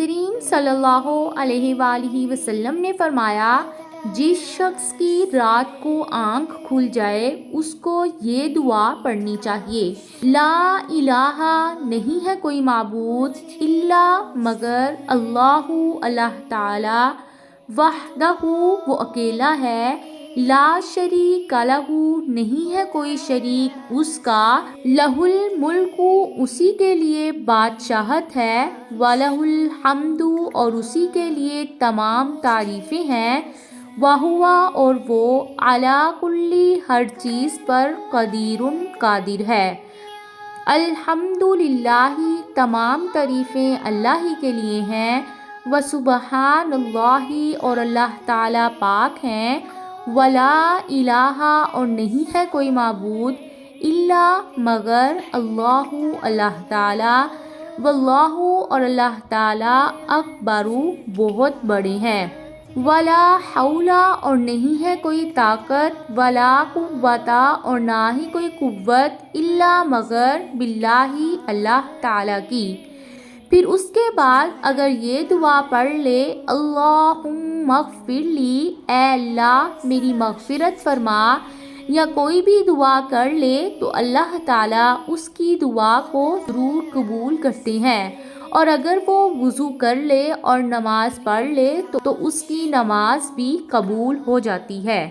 کریم صلی اللہ علیہ وآلہ وسلم نے فرمایا، جس شخص کی رات کو آنکھ کھل جائے اس کو یہ دعا پڑھنی چاہیے، لا الہ نہیں ہے کوئی معبود الا مگر اللہ، اللہ تعالی، وحدہ وہ اکیلا ہے، لا شریک لہ نہیں ہے کوئی شریک اس کا، لہ الملک اسی کے لیے بادشاہت ہے، وَلَہ الحمد اور اسی کے لیے تمام تعریفیں ہیں، وَهُوَ اور وہ عَلَى كُلِّ ہر چیز پر قدیر قادر ہے۔ الحمدللہ تمام تعریفیں اللہ ہی کے لیے ہیں، وسبحان اللہ اور اللہ تعالیٰ پاک ہیں، ولا الہ اور نہیں ہے کوئی معبود الا مگر اللہ، اللہ تعالیٰ، واللہ اور اللہ تعالیٰ اکبر بہت بڑے ہیں، ولا حول اور نہیں ہے کوئی طاقت، ولا قوت اور نہ ہی کوئی قوت، الا مگر باللہ اللہ تعالیٰ کی۔ پھر اس کے بعد اگر یہ دعا پڑھ لے، اللہم اغفر لی، اے اللہ میری مغفرت فرما، یا کوئی بھی دعا کر لے تو اللہ تعالیٰ اس کی دعا کو ضرور قبول کرتے ہیں، اور اگر وہ وضو کر لے اور نماز پڑھ لے تو اس کی نماز بھی قبول ہو جاتی ہے۔